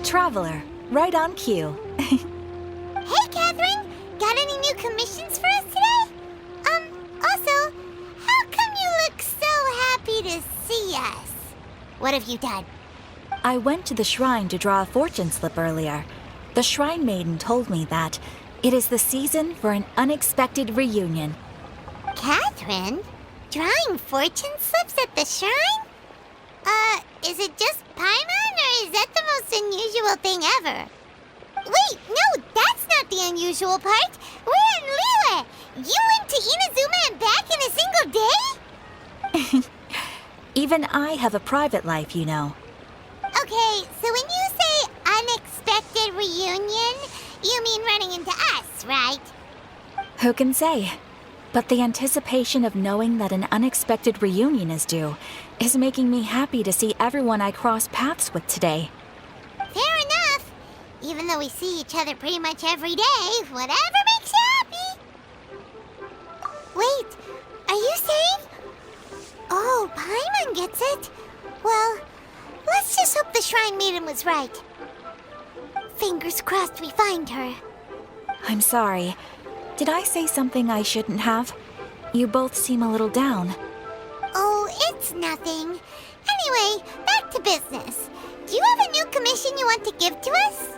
Traveler. Right on cue. Hey, Catherine! Got any new commissions for us today? Also, how come you look so happy to see us? What have you done? I went to the shrine to draw a fortune slip earlier. The shrine maiden told me that it is the season for an unexpected reunion. Catherine? Drawing fortune slips at the shrine? Is it just Paimon, or is that the most unusual thing ever? Wait, no, that's not the unusual part. We're in Liyue. You went to Inazuma and back in a single day? Even I have a private life, you know. Okay, so when you say unexpected reunion, you mean running into us, right? Who can say? But the anticipation of knowing that an unexpected reunion is due is making me happy to see everyone I cross paths with today. Fair enough. Even though we see each other pretty much every day, whatever makes you happy. Wait, are you saying? Oh, Paimon gets it. Well, let's just hope the Shrine Maiden was right. Fingers crossed we find her. I'm sorry. Did I say something I shouldn't have? You both seem a little down. Oh, it's nothing. Anyway, back to business. Do you have a new commission you want to give to us?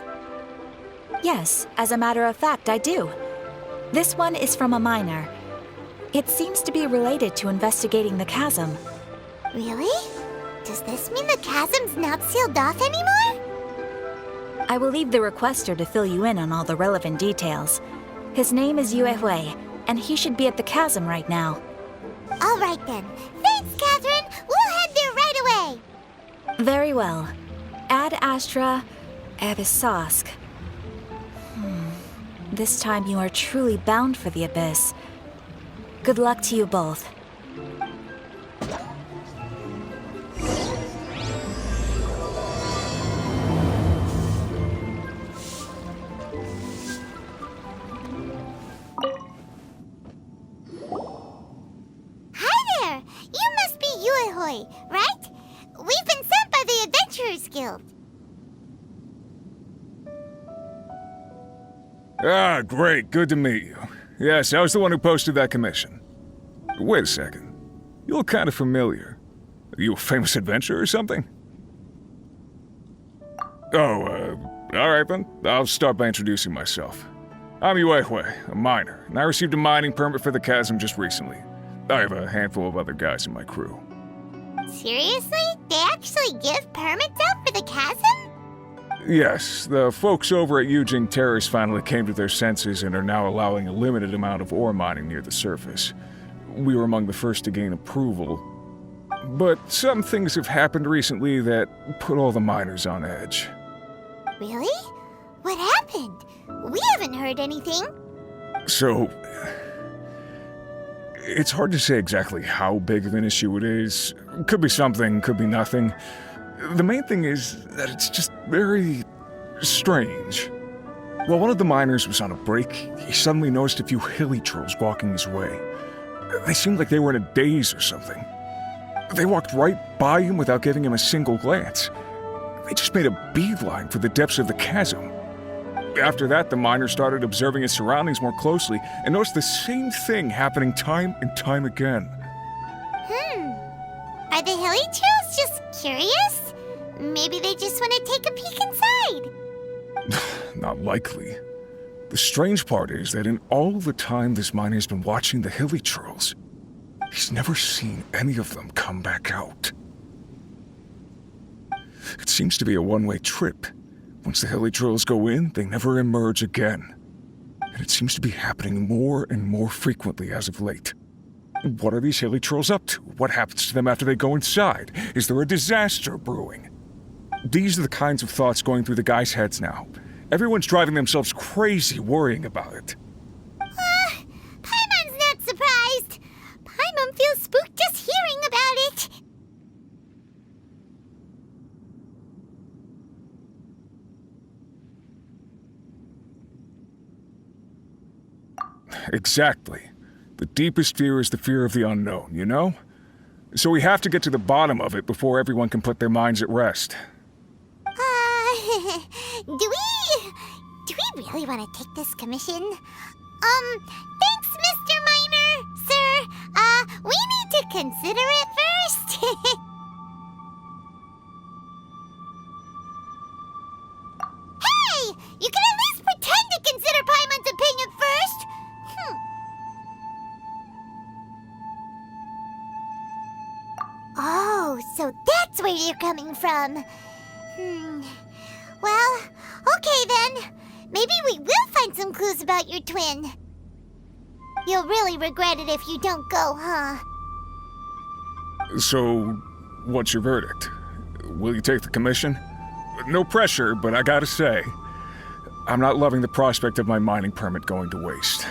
Yes, as a matter of fact, I do. This one is from a miner. It seems to be related to investigating the chasm. Really? Does this mean the chasm's not sealed off anymore? I will leave the requester to fill you in on all the relevant details. His name is Yue Hui, and he should be at the chasm right now. All right then. Thanks, Catherine. We'll head there right away. Very well. Ad Astra Abyssosk. This time you are truly bound for the abyss. Good luck to you both. Hi there. You must be Yue Hui, right? We've been sent by the Adventurers Guild. Ah, great. Good to meet you. Yes, I was the one who posted that commission. Wait a second. You look kind of familiar. Are you a famous adventurer or something? Oh, alright then. I'll start by introducing myself. I'm Yue Hui, a miner, and I received a mining permit for the chasm just recently. I have a handful of other guys in my crew. Seriously? They actually give permits out for the chasm? Yes, the folks over at Yujing Terrace finally came to their senses and are now allowing a limited amount of ore mining near the surface. We were among the first to gain approval. But some things have happened recently that put all the miners on edge. Really? What happened? We haven't heard anything. So, it's hard to say exactly how big of an issue it is. Could be something, could be nothing. The main thing is that it's just very strange. While one of the miners was on a break, he suddenly noticed a few hilly trolls walking his way. They seemed like they were in a daze or something. They walked right by him without giving him a single glance. They just made a beeline for the depths of the chasm. After that, the miner started observing his surroundings more closely and noticed the same thing happening time and time again. Are the hilly trolls just curious? Maybe they just want to take a peek inside. Not likely. The strange part is that in all the time this miner's been watching the hilly trolls, he's never seen any of them come back out. It seems to be a one-way trip. Once the hilly trolls go in, they never emerge again. And it seems to be happening more and more frequently as of late. What are these hilly trolls up to? What happens to them after they go inside? Is there a disaster brewing? These are the kinds of thoughts going through the guys' heads now. Everyone's driving themselves crazy worrying about it. Paimon's not surprised. Paimon feels spooked just hearing about it. Exactly. The deepest fear is the fear of the unknown, you know? So we have to get to the bottom of it before everyone can put their minds at rest. Do we really want to take this commission? Thanks, Mr. Miner, sir. We need to consider it first. Hey! You can at least pretend to consider Paimon's opinion first! Oh, so that's where you're coming from. Well, okay then. Maybe we will find some clues about your twin. You'll really regret it if you don't go, huh? So, what's your verdict? Will you take the commission? No pressure, but I gotta say, I'm not loving the prospect of my mining permit going to waste.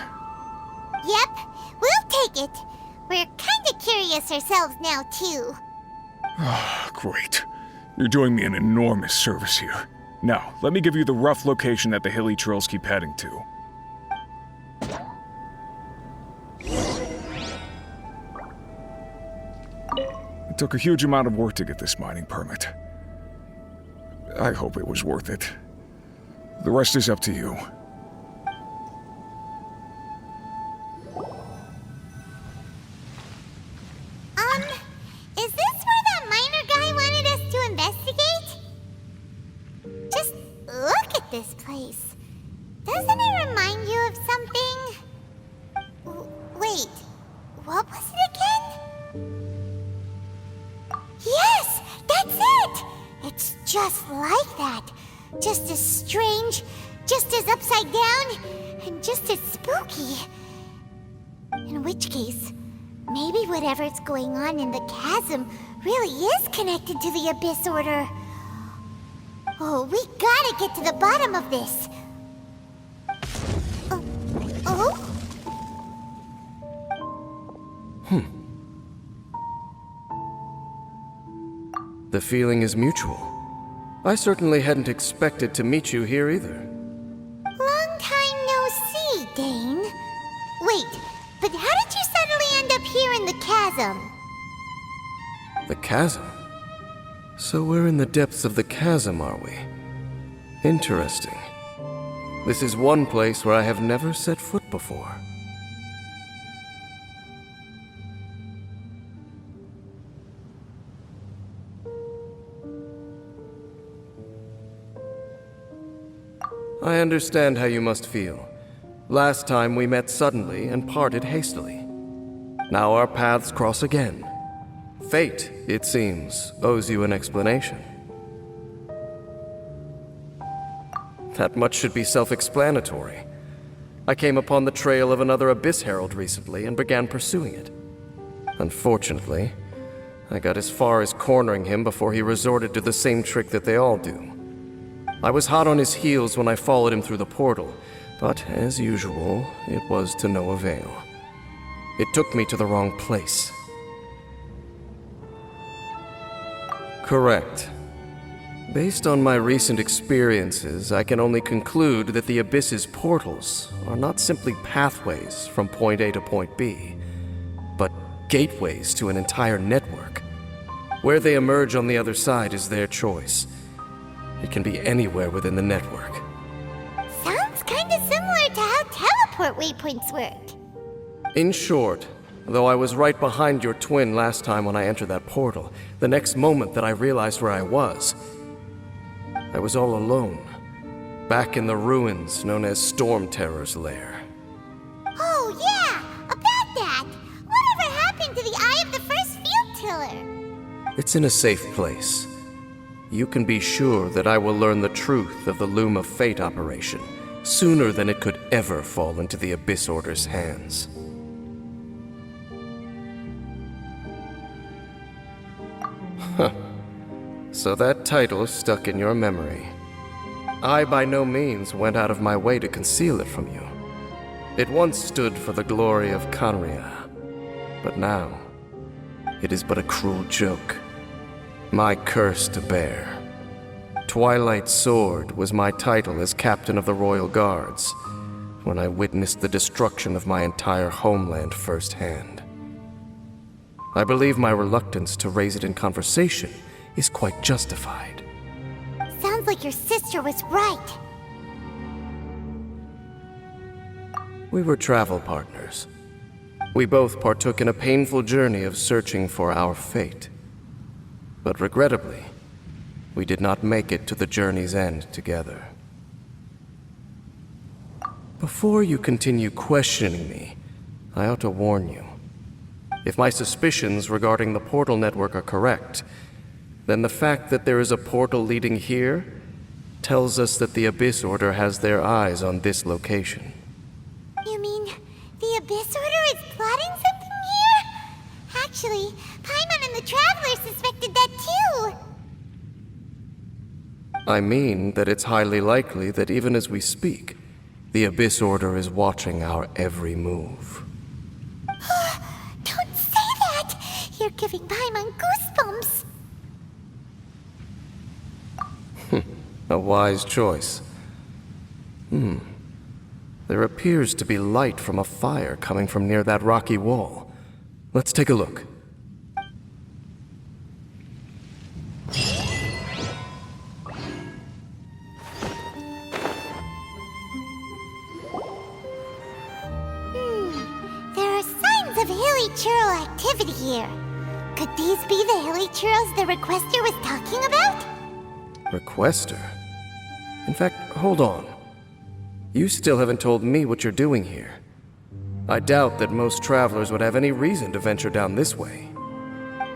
Yep, we'll take it. We're kinda curious ourselves now, too. Great. You're doing me an enormous service here. Now, let me give you the rough location that the hilly trails keep heading to. It took a huge amount of work to get this mining permit. I hope it was worth it. The rest is up to you. Is this where that miner guy wanted us to investigate? Just look at this place. Doesn't it remind you of something? Wait, what was it again? Yes, that's it! It's just like that. Just as strange, just as upside down, and just as spooky. In which case, maybe whatever's going on in the chasm really is connected to the Abyss Order. Oh, we gotta get to the bottom of this. Oh? The feeling is mutual. I certainly hadn't expected to meet you here either. Long time no see, Dane. Wait, but how did you suddenly end up here in the chasm? The chasm? So we're in the depths of the chasm, are we? Interesting. This is one place where I have never set foot before. I understand how you must feel. Last time we met suddenly and parted hastily. Now our paths cross again. Fate, it seems, owes you an explanation. That much should be self-explanatory. I came upon the trail of another Abyss Herald recently and began pursuing it. Unfortunately, I got as far as cornering him before he resorted to the same trick that they all do. I was hot on his heels when I followed him through the portal, but as usual, it was to no avail. It took me to the wrong place. Correct. Based on my recent experiences, I can only conclude that the Abyss's portals are not simply pathways from point A to point B, but gateways to an entire network. Where they emerge on the other side is their choice. It can be anywhere within the network. Sounds kinda similar to how teleport waypoints work. In short, though I was right behind your twin last time when I entered that portal, the next moment that I realized where I was all alone, back in the ruins known as Storm Terror's lair. Oh yeah, about that! Whatever happened to the Eye of the First Field Tiller? It's in a safe place. You can be sure that I will learn the truth of the Loom of Fate operation sooner than it could ever fall into the Abyss Order's hands. Huh. So that title stuck in your memory. I by no means went out of my way to conceal it from you. It once stood for the glory of Conria, but now it is but a cruel joke. My curse to bear. Twilight Sword was my title as captain of the Royal Guards when I witnessed the destruction of my entire homeland firsthand. I believe my reluctance to raise it in conversation is quite justified. Sounds sounds like your sister was right. We were travel partners. We both partook in a painful journey of searching for our fate. But regrettably, we did not make it to the journey's end together. Before you continue questioning me, I ought to warn you. If my suspicions regarding the portal network are correct, then the fact that there is a portal leading here tells us that the Abyss Order has their eyes on this location. You mean the Abyss Order is plotting something here? Actually, Paimon and the Traveler suspected that too. I mean that it's highly likely that even as we speak, the Abyss Order is watching our every move. Don't say that! You're giving Paimon goosebumps. A wise choice. There appears to be light from a fire coming from near that rocky wall. Let's take a look. There are signs of hilly churl activity here. Could these be the hilly churls the requester was talking about? Requester? In fact, hold on. You still haven't told me what you're doing here. I doubt that most travelers would have any reason to venture down this way.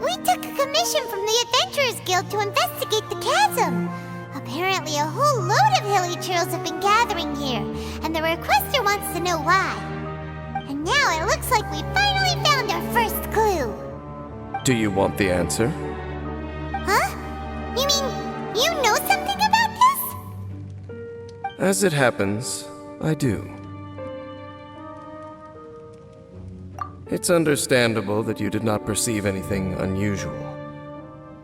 We took a commission from the Adventurers Guild to investigate the chasm. Apparently a whole load of hilly churls have been gathering here, and the requester wants to know why. And now it looks like we finally found our first clue. Do you want the answer? Huh? You mean you know something about this? As it happens, I do. It's understandable that you did not perceive anything unusual.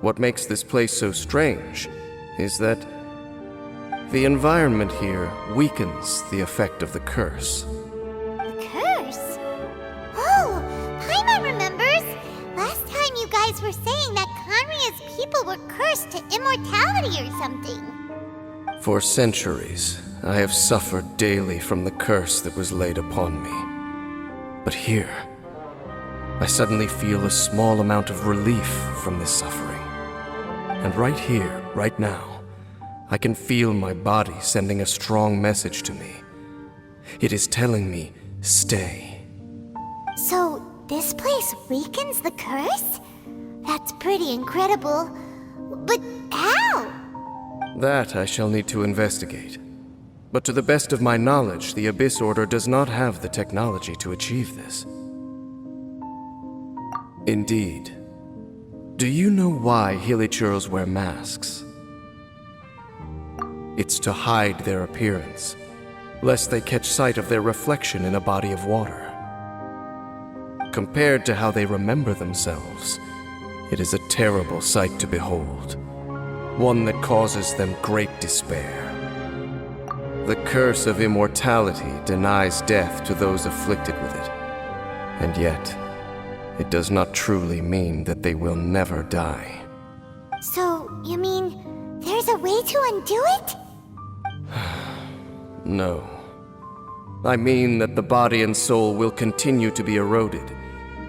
What makes this place so strange is that the environment here weakens the effect of the curse. The curse? Oh, Paimon remembers! Last time you guys were saying that Conria's people were cursed to immortality or something. For centuries, I have suffered daily from the curse that was laid upon me. But here, I suddenly feel a small amount of relief from this suffering. And right here, right now, I can feel my body sending a strong message to me. It is telling me, stay. So, this place weakens the curse? That's pretty incredible. But how? That I shall need to investigate. But to the best of my knowledge, the Abyss Order does not have the technology to achieve this. Indeed. Do you know why Hilichurls wear masks? It's to hide their appearance, lest they catch sight of their reflection in a body of water. Compared to how they remember themselves, it is a terrible sight to behold, one that causes them great despair. The curse of immortality denies death to those afflicted with it, and yet, it does not truly mean that they will never die. So, you mean there's a way to undo it? No. I mean that the body and soul will continue to be eroded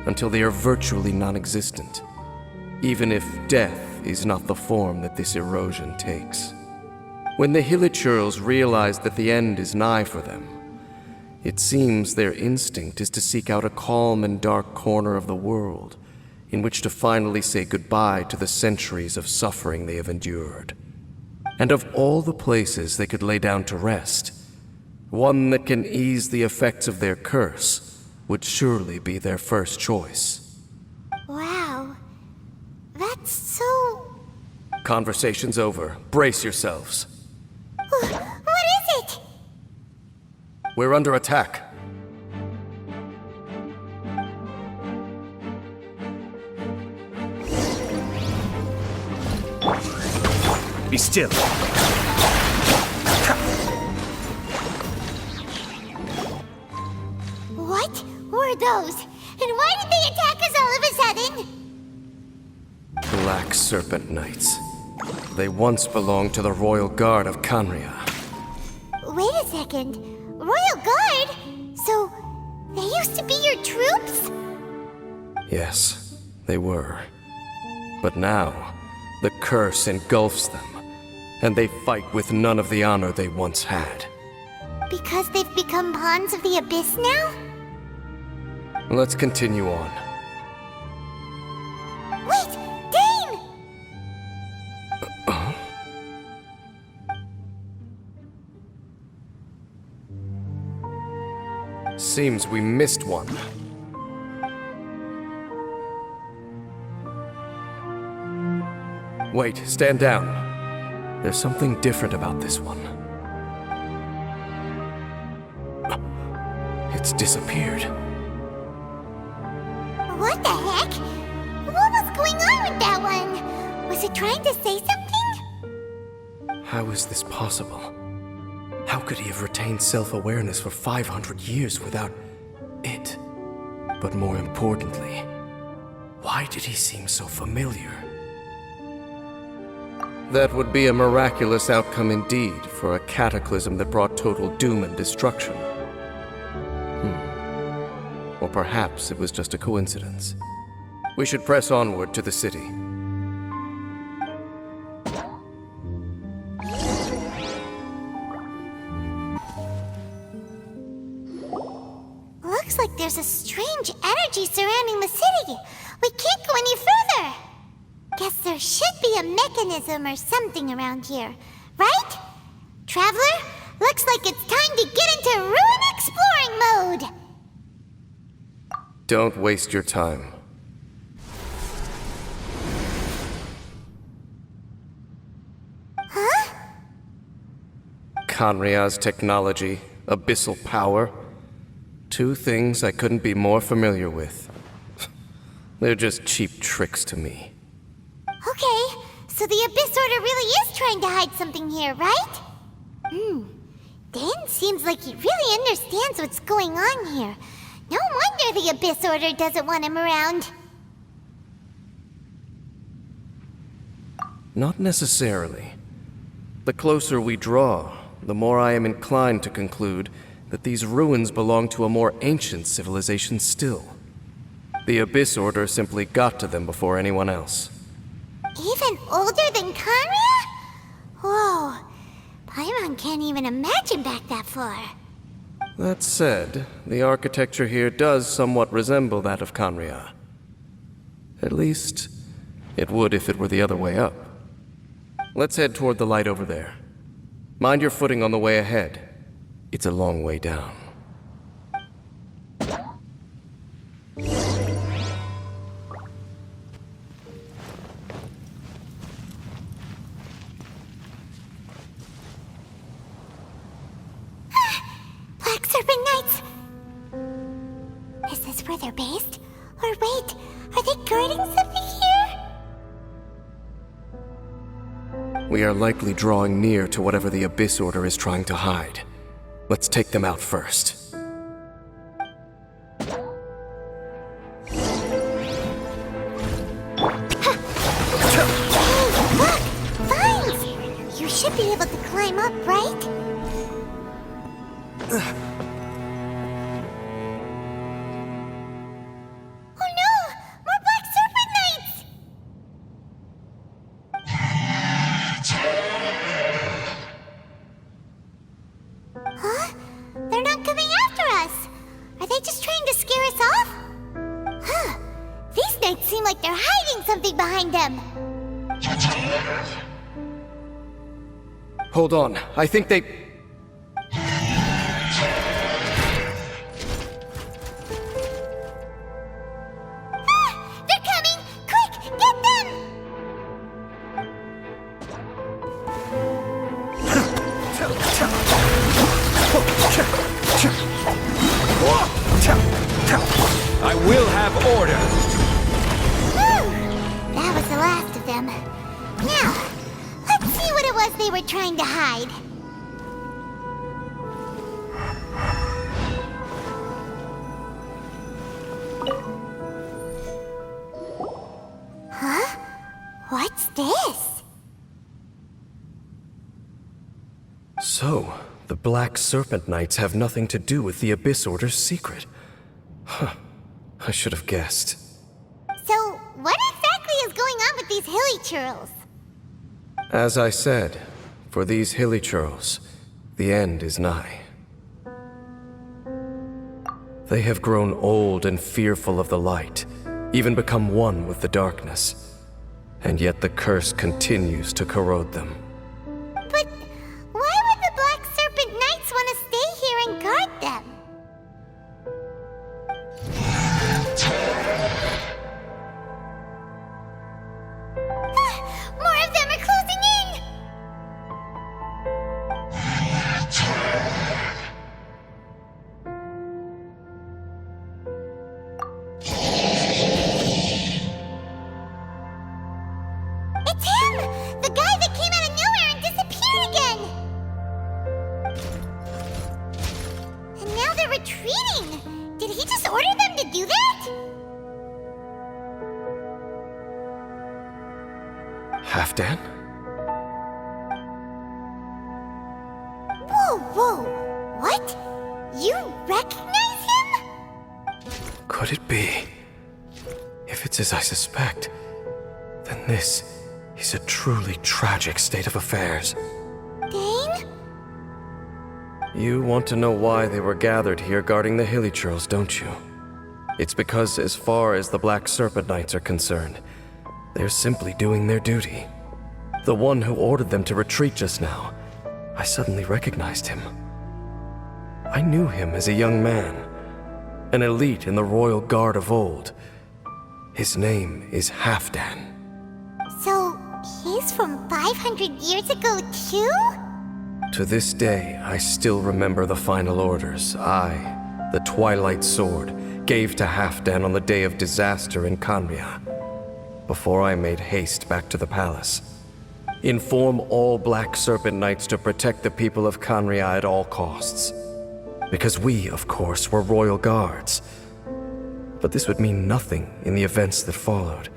until they are virtually non-existent, even if death is not the form that this erosion takes. When the Hilichurls realize that the end is nigh for them, it seems their instinct is to seek out a calm and dark corner of the world in which to finally say goodbye to the centuries of suffering they have endured. And of all the places they could lay down to rest, one that can ease the effects of their curse would surely be their first choice. Wow. That's so... Conversation's over. Brace yourselves. What is it? We're under attack. Be still. What were those? And why did they attack us all of a sudden? Black Serpent Knights. They once belonged to the Royal Guard of Canria. Wait a second. Royal Guard? So, they used to be your troops? Yes, they were. But now, the curse engulfs them, and they fight with none of the honor they once had. Because they've become pawns of the Abyss now? Let's continue on. Wait! Dane! Seems we missed one. Wait, stand down. There's something different about this one. It's disappeared. What the heck? What was going on with that one? Was it trying to say something? How is this possible? How could he have retained self-awareness for 500 years without it? But more importantly, why did he seem so familiar? That would be a miraculous outcome indeed for a cataclysm that brought total doom and destruction. Or perhaps it was just a coincidence. We should press onward to the city. Looks like there's a strange energy surrounding the city. We can't go any further. Guess there should be a mechanism or something around here, right? Traveler, looks like it's time to get into ruin exploring mode. Don't waste your time. Huh? Canria's technology, abyssal power. Two things I couldn't be more familiar with. They're just cheap tricks to me. Okay, so the Abyss Order really is trying to hide something here, right? Dane seems like he really understands what's going on here. No wonder the Abyss Order doesn't want him around. Not necessarily. The closer we draw, the more I am inclined to conclude that these ruins belong to a more ancient civilization still. The Abyss Order simply got to them before anyone else. Even older than Canria? Whoa, Paimon can't even imagine back that far. That said, the architecture here does somewhat resemble that of Canria. At least, it would if it were the other way up. Let's head toward the light over there. Mind your footing on the way ahead. It's a long way down. Black Serpent Knights! Is this where they're based? Or wait, are they guarding something here? We are likely drawing near to whatever the Abyss Order is trying to hide. Let's take them out first. Look! Vines! You should be able to climb up, right? Oh no! More Black Serpent Knights! Huh? They're not coming after us! Are they just trying to scare us off? Huh. These knights seem like they're hiding something behind them. Hold on, I think they... They're coming! Quick, get them! I will have order. Whew. That was the last of them. Now, let's see what it was they were trying to hide. Huh? What's this? So, the Black Serpent Knights have nothing to do with the Abyss Order's secret. Huh. I should have guessed. So, what exactly is going on with these hilly churls? As I said, for these hilly churls, the end is nigh. They have grown old and fearful of the light, even become one with the darkness. And yet the curse continues to corrode them. But why would the Black Serpent Knights want to stay here and guard them? More of them are closing in! It's him! The guy that came out of nowhere and disappeared again! And now they're retreating! Did he just order them to do that? Halfdan? Whoa! What? You recognize him? Could it be? If it's as I suspect, then this is a truly tragic state of affairs. Dane? You want to know why they were gathered here guarding the hilly churls, don't you? It's because as far as the Black Serpent Knights are concerned, they're simply doing their duty. The one who ordered them to retreat just now, I suddenly recognized him. I knew him as a young man, an elite in the royal guard of old. His name is Halfdan. So, he's from 500 years ago too? To this day, I still remember the final orders I, the Twilight Sword, gave to Halfdan on the day of disaster in Kanria, before I made haste back to the palace. Inform all Black Serpent Knights to protect the people of Kanria at all costs. Because we, of course, were royal guards. But this would mean nothing in the events that followed.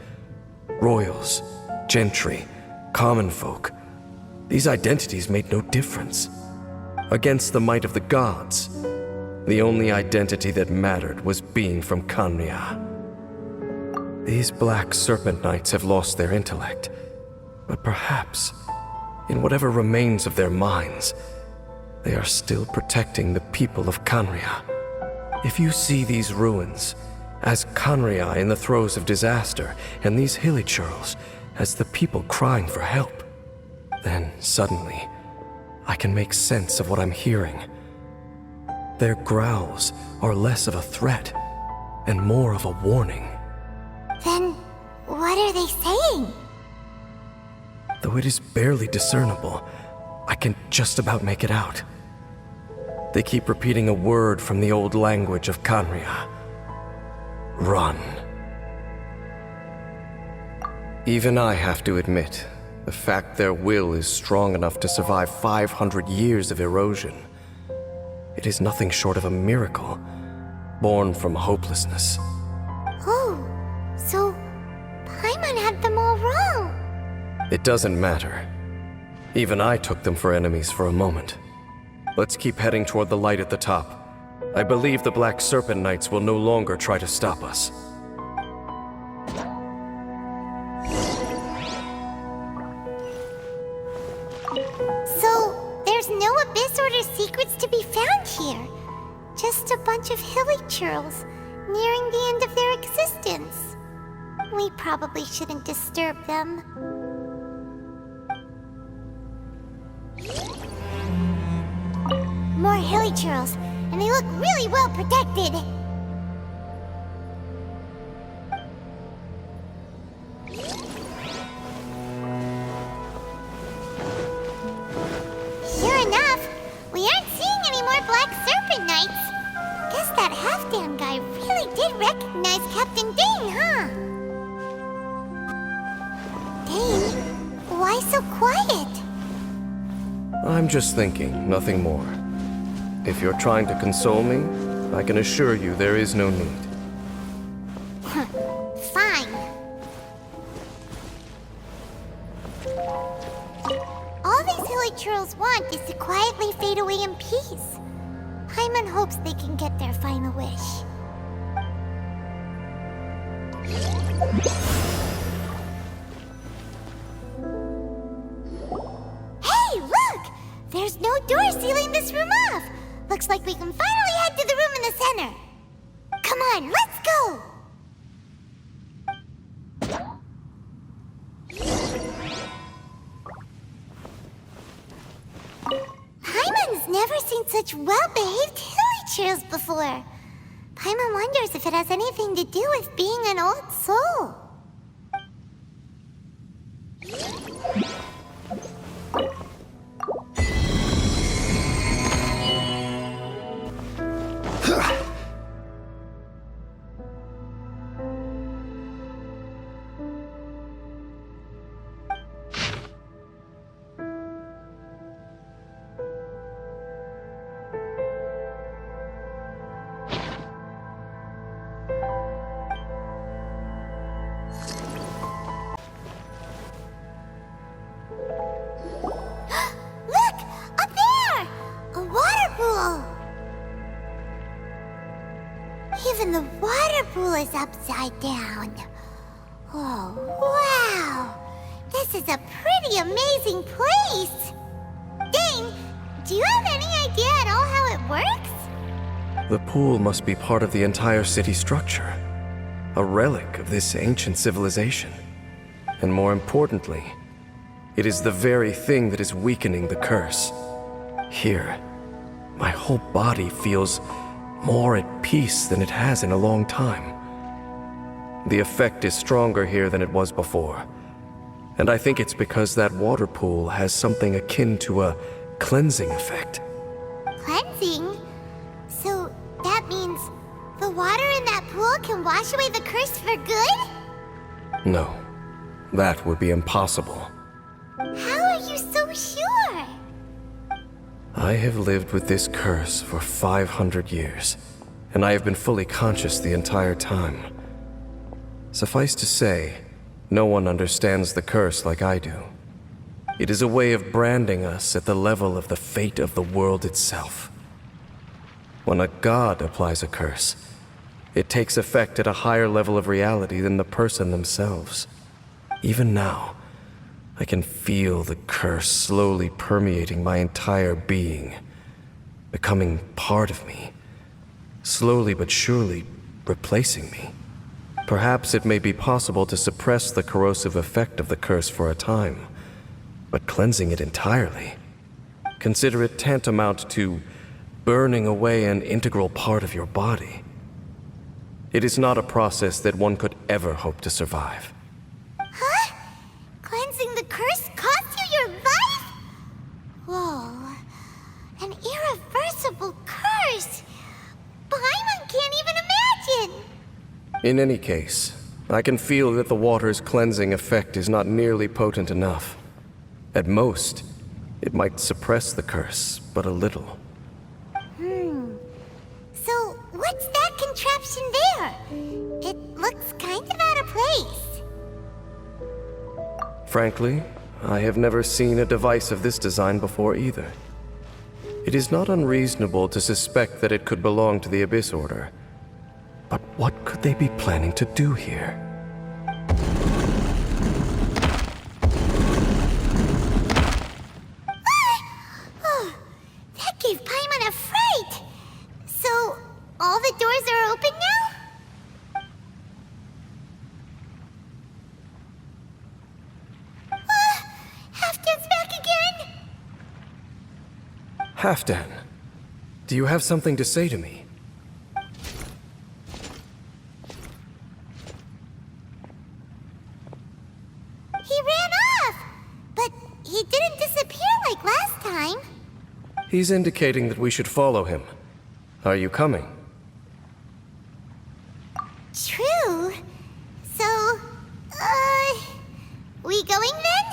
Royals, gentry, common folk, these identities made no difference. Against the might of the gods, the only identity that mattered was being from Kanria. These Black Serpent Knights have lost their intellect, but perhaps, in whatever remains of their minds, they are still protecting the people of Kanria. If you see these ruins as Kanria in the throes of disaster, and these hilly churls as the people crying for help, then suddenly I can make sense of what I'm hearing. Their growls are less of a threat and more of a warning. Then, what are they saying? Though it is barely discernible, I can just about make it out. They keep repeating a word from the old language of Kanria. Run. Even I have to admit, the fact their will is strong enough to survive 500 years of erosion, it is nothing short of a miracle, born from hopelessness. Oh, so Paimon had them all wrong. It doesn't matter. Even I took them for enemies for a moment. Let's keep heading toward the light at the top. I believe the Black Serpent Knights will no longer try to stop us. So, there's no Abyss Order secrets to be found here. Just a bunch of hilly churls, nearing the end of their existence. We probably shouldn't disturb them. More hilly churls, and they look really well protected. Sure enough, we aren't seeing any more Black Serpent Knights. Guess that Halfdan guy really did recognize Captain Dane, huh? Dane, why so quiet? I'm just thinking, nothing more. If you're trying to console me, I can assure you there is no need. Fine. All these hilly churls want is to quietly fade away in peace. Paimon hopes they can get their final wish. Hey, look! There's no door sealing this room off! Looks like we can finally head to the room in the center. Come on, let's go! Paimon's never seen such well-behaved hilly before. Paimon wonders if it has anything to do with being an old soul. Look! Up there! A water pool! Even the water pool is upside down. Oh, wow! This is a pretty amazing place! Dane, do you have any idea at all how it works? The pool must be part of the entire city structure, a relic of this ancient civilization. And more importantly, it is the very thing that is weakening the curse. Here, my whole body feels more at peace than it has in a long time. The effect is stronger here than it was before. And I think it's because that water pool has something akin to a cleansing effect. Cleansing? So that means the water in that pool can wash away the curse for good? No, that would be impossible. How are you so sure? I have lived with this curse for 500 years, and I have been fully conscious the entire time. Suffice to say, no one understands the curse like I do. It is a way of branding us at the level of the fate of the world itself. When a god applies a curse, it takes effect at a higher level of reality than the person themselves. Even now, I can feel the curse slowly permeating my entire being, becoming part of me, slowly but surely replacing me. Perhaps it may be possible to suppress the corrosive effect of the curse for a time, but cleansing it entirely, consider it tantamount to burning away an integral part of your body. It is not a process that one could ever hope to survive. Huh? Cleansing the curse cost you your life? Whoa. An irreversible curse. Paimon can't even imagine. In any case, I can feel that the water's cleansing effect is not nearly potent enough. At most, it might suppress the curse, but a little. So, what's that contraption there? It looks kind of out of place. Frankly, I have never seen a device of this design before either. It is not unreasonable to suspect that it could belong to the Abyss Order. But what could they be planning to do here? Oh, that gave Paimon a fright. So, all the doors are open now? Halfdan's back again? Halfdan, do you have something to say to me? He ran off, but he didn't disappear like last time. He's indicating that we should follow him. Are you coming? True. So, we going then?